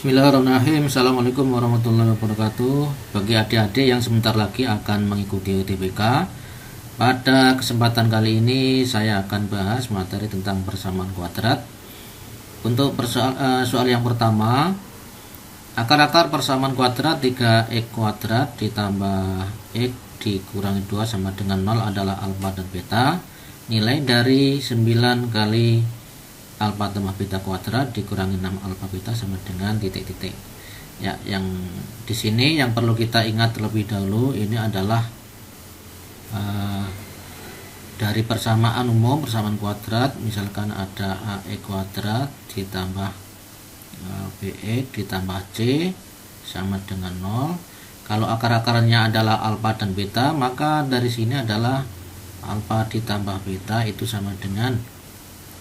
Bismillahirrahmanirrahim. Assalamualaikum warahmatullahi wabarakatuh. Bagi adik-adik yang sebentar lagi akan mengikuti UTBK, pada kesempatan kali ini saya akan bahas materi tentang persamaan kuadrat. Untuk soal yang pertama, akar-akar persamaan kuadrat 3x kuadrat ditambah x dikurangi 2 sama dengan 0 adalah alfa dan beta. Nilai dari 9 kali alfa tambah beta kuadrat dikurangi 6 alfa beta sama dengan titik-titik. Ya, yang di sini yang perlu kita ingat terlebih dahulu ini adalah dari persamaan umum, persamaan kuadrat. Misalkan ada ax kuadrat ditambah bx ditambah c sama dengan 0. Kalau akar-akarnya adalah alfa dan beta, maka dari sini adalah alfa ditambah beta itu sama dengan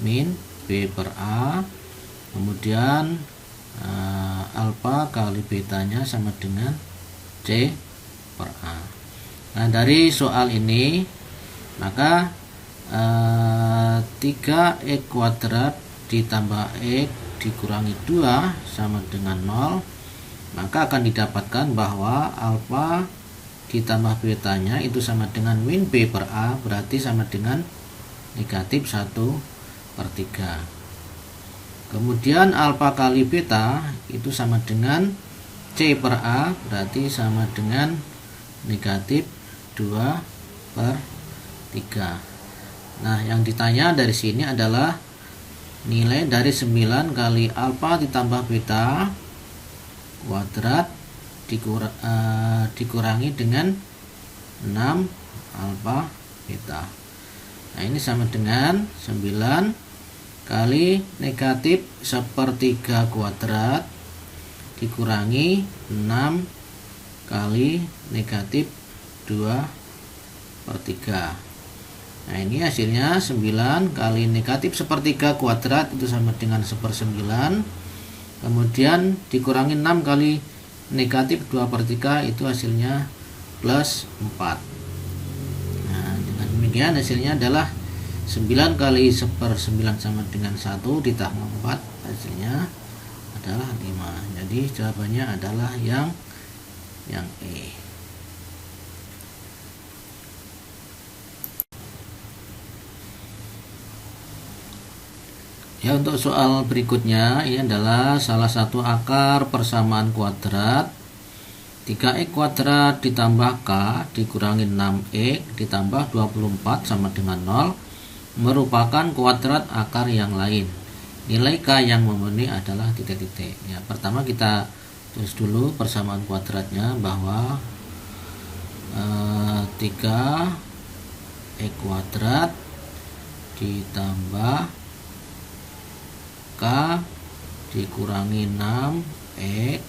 min B per A, kemudian alfa kali betanya sama dengan C per A. Nah, dari soal ini maka 3x kuadrat ditambah x dikurangi 2 sama dengan 0, maka akan didapatkan bahwa alfa ditambah betanya itu sama dengan min B per A, berarti sama dengan negatif 1/3. Kemudian alfa kali beta itu sama dengan C per A, berarti sama dengan negatif 2/3. Nah, yang ditanya dari sini adalah nilai dari 9 kali alfa ditambah beta kuadrat dikurangi dengan 6 alfa beta. Nah, ini sama dengan 9 kali negatif 1/3 kuadrat dikurangi 6 kali negatif 2/3. Nah, ini hasilnya 9 kali negatif 1/3 kuadrat itu sama dengan 1/9. Kemudian dikurangi 6 kali negatif 2/3 itu hasilnya plus 4. Nah, dengan demikian hasilnya adalah 9 kali 1/9 sama dengan 1 ditambah 4, hasilnya adalah 5. Jadi jawabannya adalah yang E. Ya, untuk soal berikutnya ini adalah salah satu akar persamaan kuadrat 3x kuadrat ditambah k dikurangi 6x ditambah 24 sama dengan 0 merupakan kuadrat akar yang lain. Nilai k yang memenuhi adalah titik-titik. Ya, pertama kita tulis dulu persamaan kuadratnya bahwa 3x kuadrat ditambah k dikurangi 6x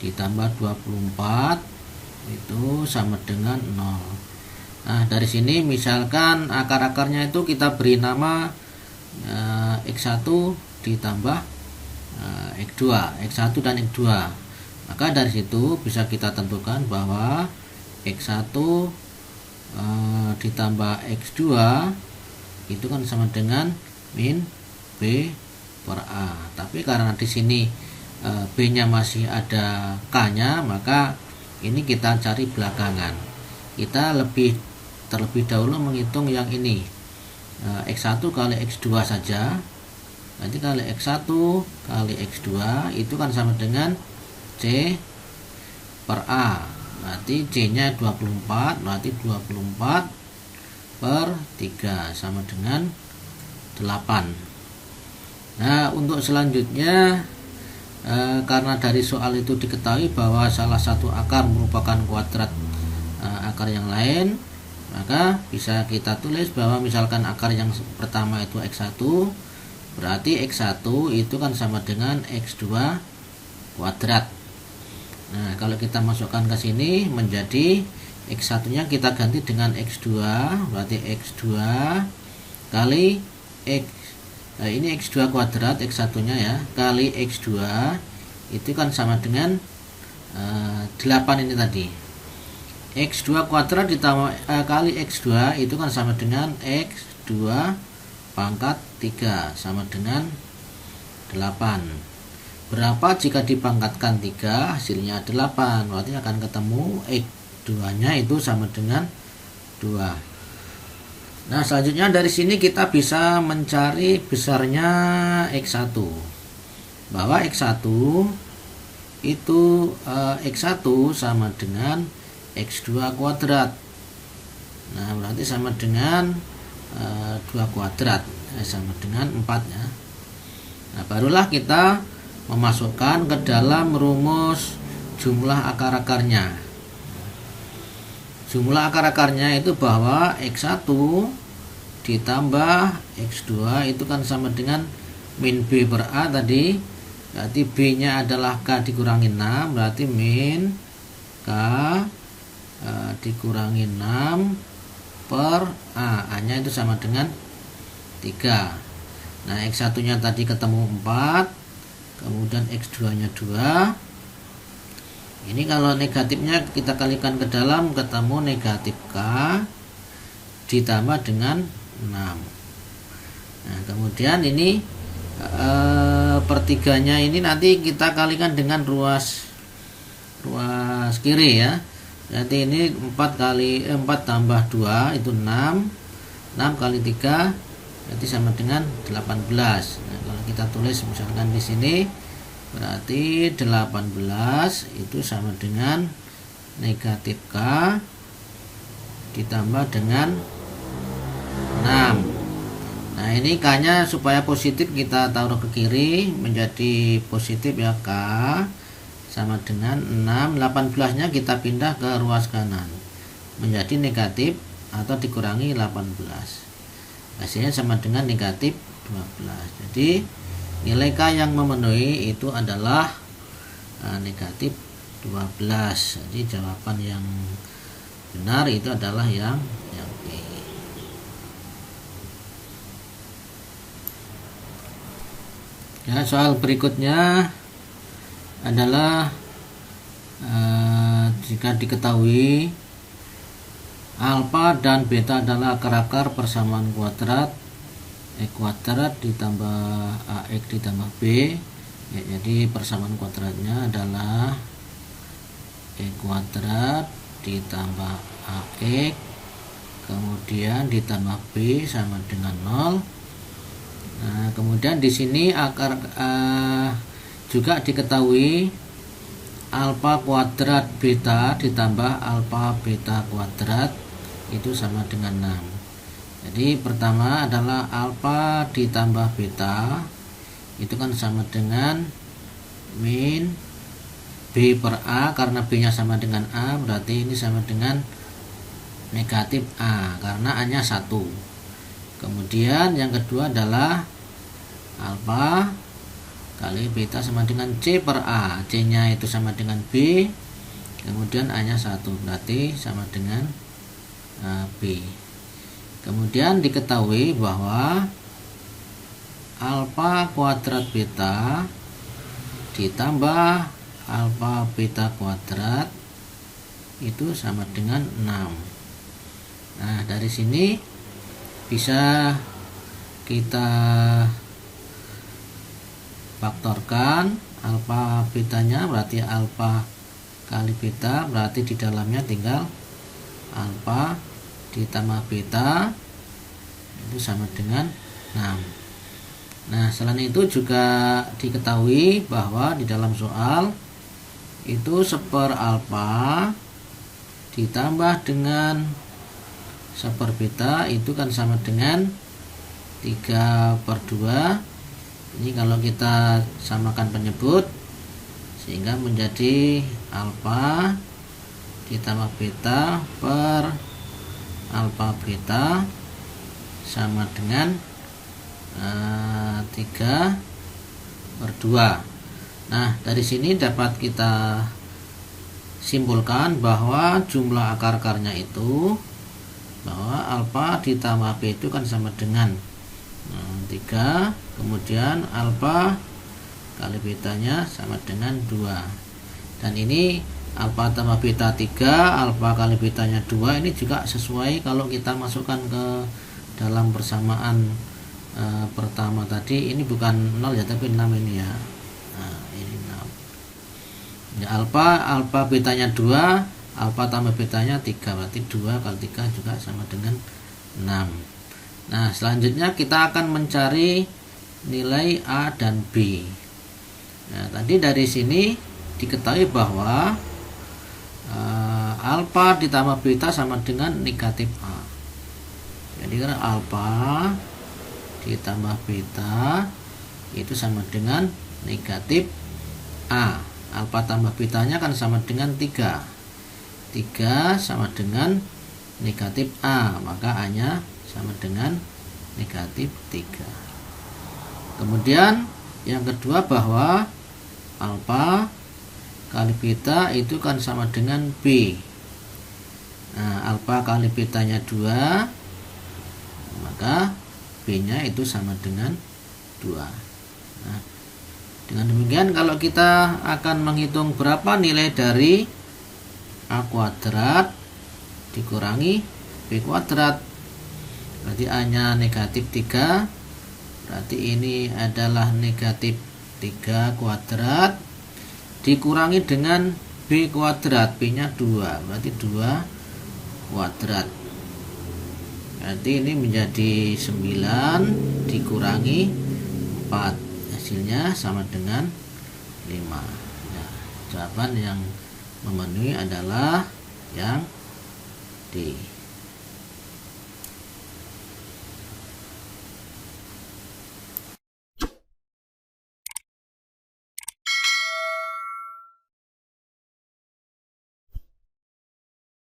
ditambah 24 itu sama dengan 0. Nah, dari sini misalkan akar-akarnya itu kita beri nama x1 ditambah x2, x1 dan x2. Maka dari situ bisa kita tentukan bahwa x1 ditambah x2 itu kan sama dengan min B per A. Tapi karena di sini B-nya masih ada K-nya, maka ini kita cari belakangan. Kita terlebih dahulu menghitung yang ini, x1 kali x2 saja. Nanti kali x1 kali x2 itu kan sama dengan C per A, berarti C nya 24, berarti 24 per 3 sama dengan 8. Nah, untuk selanjutnya karena dari soal itu diketahui bahwa salah satu akar merupakan kuadrat akar yang lain, maka bisa kita tulis bahwa misalkan akar yang pertama itu x1, berarti x1 itu kan sama dengan x2 kuadrat. Nah, kalau kita masukkan ke sini menjadi x1 nya kita ganti dengan x2, berarti x2 kali x, nah ini x2 kuadrat, x1 nya ya, kali x2 itu kan sama dengan 8 ini tadi. X2 kuadrat ditambah kali X2 itu kan sama dengan X2 pangkat 3 sama dengan 8. berapa jika dipangkatkan 3 hasilnya 8, berarti akan ketemu X2 nya itu sama dengan 2. Nah, selanjutnya dari sini kita bisa mencari besarnya X1, bahwa X1 itu X1 sama dengan X2 kuadrat. Nah, berarti sama dengan 2 kuadrat, sama dengan 4 ya. Nah, barulah kita memasukkan ke dalam rumus jumlah akar-akarnya. Jumlah akar-akarnya itu bahwa X1 ditambah X2 itu kan sama dengan min B per A tadi. Berarti B nya adalah K dikurangi 6, berarti min K dikurangi 6 per A. A nya itu sama dengan 3. Nah, X1 nya tadi ketemu 4, kemudian X2 nya 2. Ini kalau negatifnya kita kalikan ke dalam, ketemu negatif K ditambah dengan 6. Nah, kemudian ini pertiganya ini nanti kita kalikan dengan ruas kiri ya. Berarti ini 4 tambah 2 itu 6. 6 kali 3 berarti sama dengan 18. Nah, kalau kita tulis misalkan di sini, berarti 18 itu sama dengan negatif K ditambah dengan 6. Nah, ini K nya supaya positif kita taruh ke kiri menjadi positif ya, K sama dengan 6. 18 nya kita pindah ke ruas kanan menjadi negatif atau dikurangi 18. Hasilnya sama dengan negatif 12. Jadi nilai K yang memenuhi itu adalah negatif 12. Jadi jawaban yang benar itu adalah yang B. Ya, soal berikutnya adalah jika diketahui alfa dan beta adalah akar-akar persamaan kuadrat X kuadrat ditambah AX ditambah B ya, jadi persamaan kuadratnya adalah X kuadrat ditambah AX kemudian ditambah B sama dengan 0. Nah, kemudian di sini akar juga diketahui alfa kuadrat beta ditambah alfa beta kuadrat itu sama dengan 6. Jadi pertama adalah alfa ditambah beta itu kan sama dengan min B per A, karena B nya sama dengan A berarti ini sama dengan negatif A karena A nya 1. Kemudian yang kedua adalah alfa kali beta sama dengan C per A, C nya itu sama dengan B, kemudian A nya 1 berarti sama dengan B. Kemudian diketahui bahwa alfa kuadrat beta ditambah alfa beta kuadrat itu sama dengan 6. Nah, dari sini bisa kita faktorkan alfa betanya, berarti alfa kali beta, berarti di dalamnya tinggal alfa ditambah beta itu sama dengan 6. Nah, selain itu juga diketahui bahwa di dalam soal itu 1/4 alfa ditambah dengan 1/4 beta itu kan sama dengan 3/2. Ini kalau kita samakan penyebut sehingga menjadi alfa ditambah beta per alfa beta sama dengan 3/2. Nah, dari sini dapat kita simpulkan bahwa jumlah akar-akarnya itu bahwa alfa ditambah b itu kan sama dengan 3, kemudian alfa kali betanya sama dengan 2. Dan ini alfa tambah beta 3, alfa kali betanya 2, ini juga sesuai kalau kita masukkan ke dalam persamaan pertama tadi. Ini bukan 0 ya, tapi 6 ini ya. Nah, ini Ya, alfa betanya 2, alfa tambah betanya 3, berarti 2 kali 3 juga sama dengan 6. Nah, selanjutnya kita akan mencari nilai A dan B. Nah, tadi dari sini diketahui bahwa alfa ditambah beta sama dengan negatif A. Jadi kan alfa ditambah beta itu sama dengan negatif A. Alfa tambah betanya kan sama dengan 3. 3 sama dengan negatif A, maka A nya sama dengan negatif 3. Kemudian yang kedua bahwa alfa kali beta itu kan sama dengan B. Nah, alfa kali betanya 2, maka B nya itu sama dengan 2. Nah, dengan demikian kalau kita akan menghitung berapa nilai dari A kuadrat dikurangi B kuadrat, berarti A nya negatif 3, berarti ini adalah negatif 3 kuadrat dikurangi dengan B kuadrat, B nya 2, berarti 2 kuadrat. Berarti ini menjadi 9 dikurangi 4, hasilnya sama dengan 5. Nah, jawaban yang memenuhi adalah yang D.